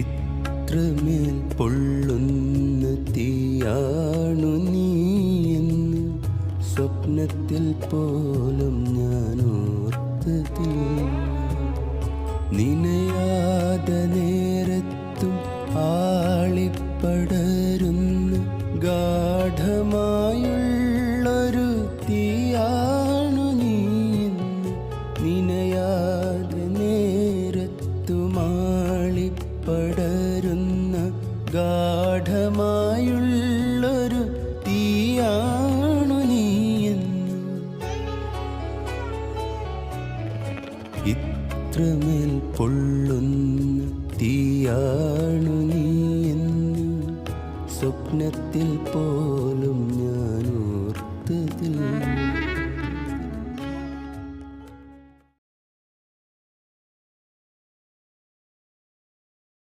ഇത്രമേൽ പൊള്ളുന്ന തീയാണു നീയെന്ന് സ്വപ്നത്തിൽ പോലും ഞാൻ ഓർത്തതില്ല. നിനയാതെ നേരത്തും ആളിപ്പടരുന്ന ഗാഢമായുള്ളൊരു തീയാണു നീയെന്ന്. നിനയാതെ നേരത്തും ആളിപ്പടരുന്ന ഗാഢമായുള്ളൊരു തീയാണു നീയെന്ന്. ഇത്രമേൽ പൊള്ളുന്ന തീയാണു നീയെന്ന് സ്വപ്നത്തിൽ